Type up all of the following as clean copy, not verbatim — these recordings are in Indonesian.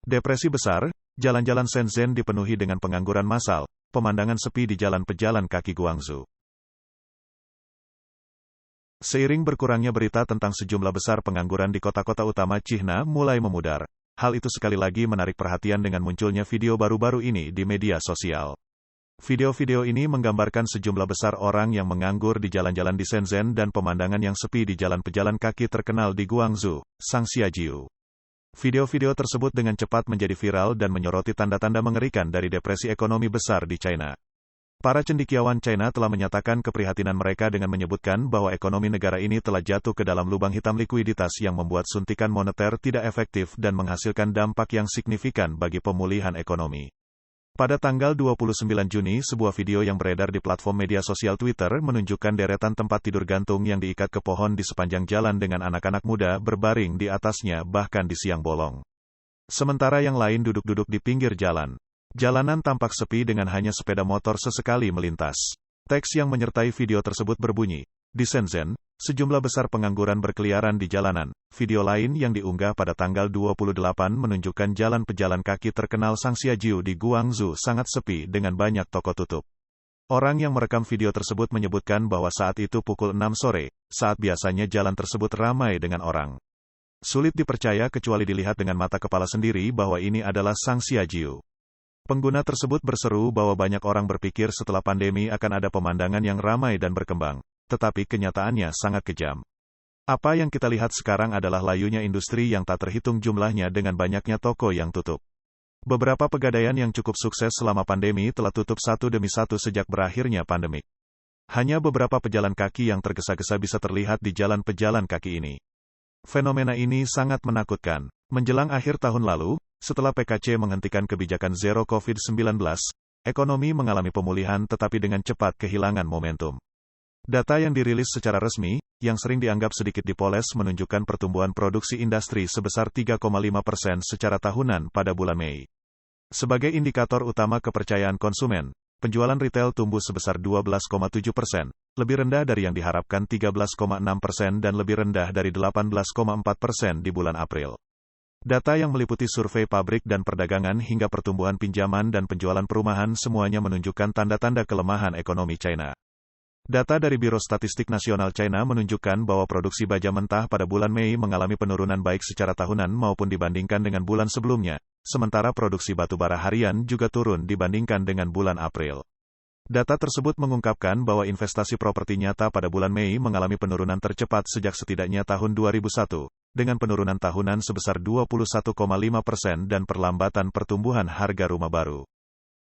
Depresi besar, jalan-jalan Shenzhen dipenuhi dengan pengangguran massal, pemandangan sepi di jalan pejalan kaki Guangzhou. Seiring berkurangnya berita tentang sejumlah besar pengangguran di kota-kota utama China mulai memudar. Hal itu sekali lagi menarik perhatian dengan munculnya video baru-baru ini di media sosial. Video-video ini menggambarkan sejumlah besar orang yang menganggur di jalan-jalan di Shenzhen dan pemandangan yang sepi di jalan pejalan kaki terkenal di Guangzhou, Shangxiajiu. Video-video tersebut dengan cepat menjadi viral dan menyoroti tanda-tanda mengerikan dari depresi ekonomi besar di China. Para cendekiawan China telah menyatakan keprihatinan mereka dengan menyebutkan bahwa ekonomi negara ini telah jatuh ke dalam lubang hitam likuiditas yang membuat suntikan moneter tidak efektif dan menghasilkan dampak yang signifikan bagi pemulihan ekonomi. Pada tanggal 29 Juni, sebuah video yang beredar di platform media sosial Twitter menunjukkan deretan tempat tidur gantung yang diikat ke pohon di sepanjang jalan dengan anak-anak muda berbaring di atasnya bahkan di siang bolong. Sementara yang lain duduk-duduk di pinggir jalan. Jalanan tampak sepi dengan hanya sepeda motor sesekali melintas. Teks yang menyertai video tersebut berbunyi, "Di Shenzhen, sejumlah besar pengangguran berkeliaran di jalanan." Video lain yang diunggah pada tanggal 28 menunjukkan jalan pejalan kaki terkenal Shangxiajiu di Guangzhou sangat sepi dengan banyak toko tutup. Orang yang merekam video tersebut menyebutkan bahwa saat itu pukul 6 sore, saat biasanya jalan tersebut ramai dengan orang. Sulit dipercaya kecuali dilihat dengan mata kepala sendiri bahwa ini adalah Shangxiajiu. Pengguna tersebut berseru bahwa banyak orang berpikir setelah pandemi akan ada pemandangan yang ramai dan berkembang, tetapi kenyataannya sangat kejam. Apa yang kita lihat sekarang adalah layunya industri yang tak terhitung jumlahnya dengan banyaknya toko yang tutup. Beberapa pegadaian yang cukup sukses selama pandemi telah tutup satu demi satu sejak berakhirnya pandemik. Hanya beberapa pejalan kaki yang tergesa-gesa bisa terlihat di jalan pejalan kaki ini. Fenomena ini sangat menakutkan. Menjelang akhir tahun lalu, setelah PKC menghentikan kebijakan zero COVID-19, ekonomi mengalami pemulihan tetapi dengan cepat kehilangan momentum. Data yang dirilis secara resmi, yang sering dianggap sedikit dipoles menunjukkan pertumbuhan produksi industri sebesar 3,5% secara tahunan pada bulan Mei. Sebagai indikator utama kepercayaan konsumen, penjualan retail tumbuh sebesar 12,7%, lebih rendah dari yang diharapkan 13,6% dan lebih rendah dari 18,4% di bulan April. Data yang meliputi survei pabrik dan perdagangan hingga pertumbuhan pinjaman dan penjualan perumahan semuanya menunjukkan tanda-tanda kelemahan ekonomi China. Data dari Biro Statistik Nasional China menunjukkan bahwa produksi baja mentah pada bulan Mei mengalami penurunan baik secara tahunan maupun dibandingkan dengan bulan sebelumnya, sementara produksi batubara harian juga turun dibandingkan dengan bulan April. Data tersebut mengungkapkan bahwa investasi properti nyata pada bulan Mei mengalami penurunan tercepat sejak setidaknya tahun 2001, dengan penurunan tahunan sebesar 21,5% dan perlambatan pertumbuhan harga rumah baru.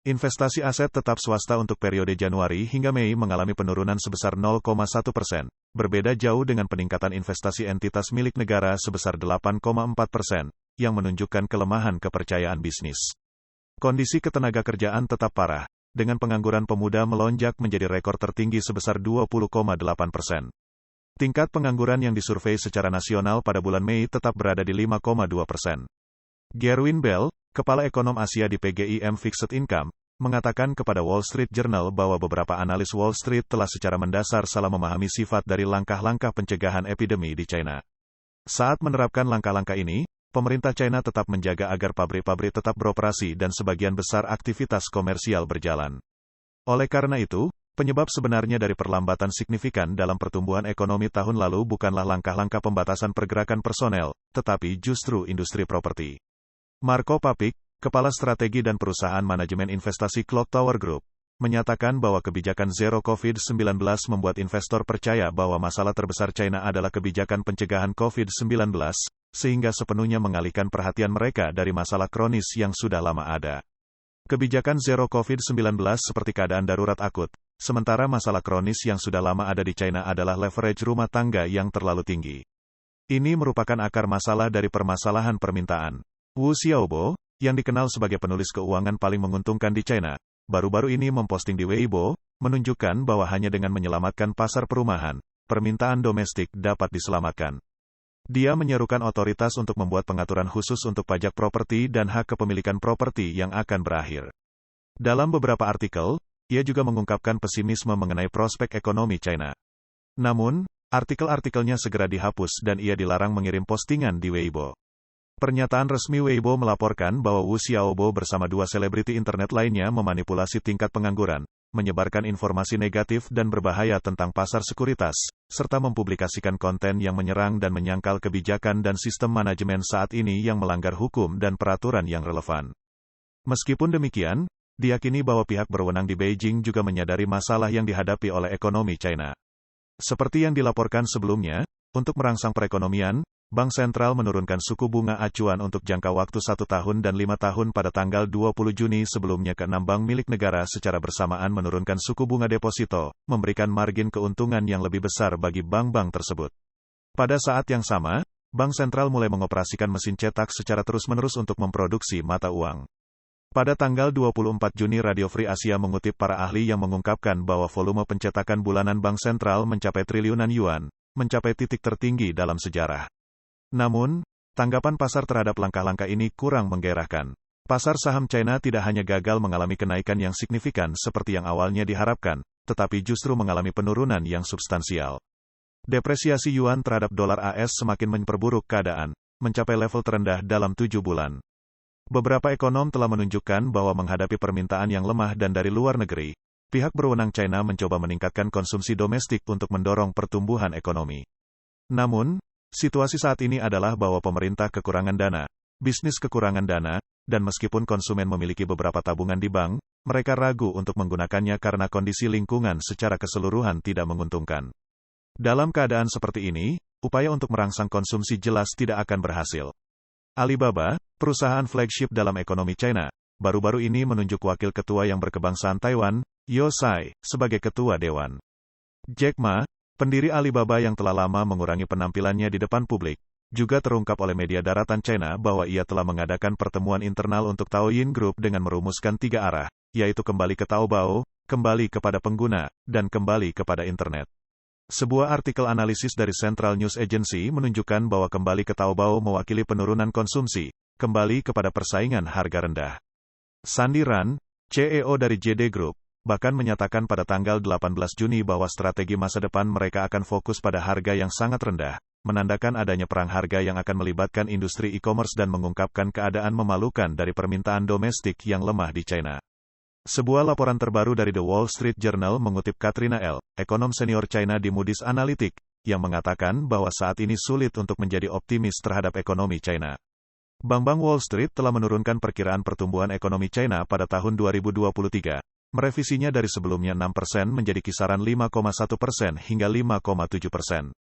Investasi aset tetap swasta untuk periode Januari hingga Mei mengalami penurunan sebesar 0,1%, berbeda jauh dengan peningkatan investasi entitas milik negara sebesar 8,4%, yang menunjukkan kelemahan kepercayaan bisnis. Kondisi ketenagakerjaan tetap parah, dengan pengangguran pemuda melonjak menjadi rekor tertinggi sebesar 20,8%. Tingkat pengangguran yang disurvei secara nasional pada bulan Mei tetap berada di 5,2%. Gerwin Bell, kepala ekonom Asia di PGIM Fixed Income, mengatakan kepada Wall Street Journal bahwa beberapa analis Wall Street telah secara mendasar salah memahami sifat dari langkah-langkah pencegahan epidemi di China. Saat menerapkan langkah-langkah ini, pemerintah China tetap menjaga agar pabrik-pabrik tetap beroperasi dan sebagian besar aktivitas komersial berjalan. Oleh karena itu, penyebab sebenarnya dari perlambatan signifikan dalam pertumbuhan ekonomi tahun lalu bukanlah langkah-langkah pembatasan pergerakan personel, tetapi justru industri properti. Marco Papik, kepala strategi dan perusahaan manajemen investasi Clock Tower Group, menyatakan bahwa kebijakan zero COVID-19 membuat investor percaya bahwa masalah terbesar China adalah kebijakan pencegahan COVID-19, sehingga sepenuhnya mengalihkan perhatian mereka dari masalah kronis yang sudah lama ada. Kebijakan zero COVID-19 seperti keadaan darurat akut, sementara masalah kronis yang sudah lama ada di China adalah leverage rumah tangga yang terlalu tinggi. Ini merupakan akar masalah dari permasalahan permintaan. Wu Xiaobo, yang dikenal sebagai penulis keuangan paling menguntungkan di China, baru-baru ini memposting di Weibo, menunjukkan bahwa hanya dengan menyelamatkan pasar perumahan, permintaan domestik dapat diselamatkan. Dia menyerukan otoritas untuk membuat pengaturan khusus untuk pajak properti dan hak kepemilikan properti yang akan berakhir. Dalam beberapa artikel, ia juga mengungkapkan pesimisme mengenai prospek ekonomi China. Namun, artikel-artikelnya segera dihapus dan ia dilarang mengirim postingan di Weibo. Pernyataan resmi Weibo melaporkan bahwa Wu Xiaobo bersama dua selebriti internet lainnya memanipulasi tingkat pengangguran, menyebarkan informasi negatif dan berbahaya tentang pasar sekuritas, serta mempublikasikan konten yang menyerang dan menyangkal kebijakan dan sistem manajemen saat ini yang melanggar hukum dan peraturan yang relevan. Meskipun demikian, diyakini bahwa pihak berwenang di Beijing juga menyadari masalah yang dihadapi oleh ekonomi China. Seperti yang dilaporkan sebelumnya, untuk merangsang perekonomian, Bank Sentral menurunkan suku bunga acuan untuk jangka waktu 1 tahun dan 5 tahun pada tanggal 20 Juni sebelumnya ke-6 bank milik negara secara bersamaan menurunkan suku bunga deposito, memberikan margin keuntungan yang lebih besar bagi bank-bank tersebut. Pada saat yang sama, Bank Sentral mulai mengoperasikan mesin cetak secara terus-menerus untuk memproduksi mata uang. Pada tanggal 24 Juni Radio Free Asia mengutip para ahli yang mengungkapkan bahwa volume pencetakan bulanan Bank Sentral mencapai triliunan yuan, mencapai titik tertinggi dalam sejarah. Namun, tanggapan pasar terhadap langkah-langkah ini kurang menggairahkan. Pasar saham China tidak hanya gagal mengalami kenaikan yang signifikan seperti yang awalnya diharapkan, tetapi justru mengalami penurunan yang substansial. Depresiasi yuan terhadap dolar AS semakin memperburuk keadaan, mencapai level terendah dalam 7 bulan. Beberapa ekonom telah menunjukkan bahwa menghadapi permintaan yang lemah dan dari luar negeri, pihak berwenang China mencoba meningkatkan konsumsi domestik untuk mendorong pertumbuhan ekonomi. Namun, situasi saat ini adalah bahwa pemerintah kekurangan dana, bisnis kekurangan dana, dan meskipun konsumen memiliki beberapa tabungan di bank, mereka ragu untuk menggunakannya karena kondisi lingkungan secara keseluruhan tidak menguntungkan. Dalam keadaan seperti ini, upaya untuk merangsang konsumsi jelas tidak akan berhasil. Alibaba, perusahaan flagship dalam ekonomi China, baru-baru ini menunjuk wakil ketua yang berkebangsaan Taiwan, Yo Tsai, sebagai ketua dewan. Jack Ma, pendiri Alibaba yang telah lama mengurangi penampilannya di depan publik, juga terungkap oleh media daratan China bahwa ia telah mengadakan pertemuan internal untuk Taoyin Group dengan merumuskan 3 arah, yaitu kembali ke Taobao, kembali kepada pengguna, dan kembali kepada internet. Sebuah artikel analisis dari Central News Agency menunjukkan bahwa kembali ke Taobao mewakili penurunan konsumsi, kembali kepada persaingan harga rendah. Sandy Ran, CEO dari JD Group, bahkan menyatakan pada tanggal 18 Juni bahwa strategi masa depan mereka akan fokus pada harga yang sangat rendah, menandakan adanya perang harga yang akan melibatkan industri e-commerce dan mengungkapkan keadaan memalukan dari permintaan domestik yang lemah di China. Sebuah laporan terbaru dari The Wall Street Journal mengutip Katrina L., ekonom senior China di Moody's Analytics, yang mengatakan bahwa saat ini sulit untuk menjadi optimis terhadap ekonomi China. Bank-bank Wall Street telah menurunkan perkiraan pertumbuhan ekonomi China pada tahun 2023. Merevisinya dari sebelumnya 6% menjadi kisaran 5,1% hingga 5,7%.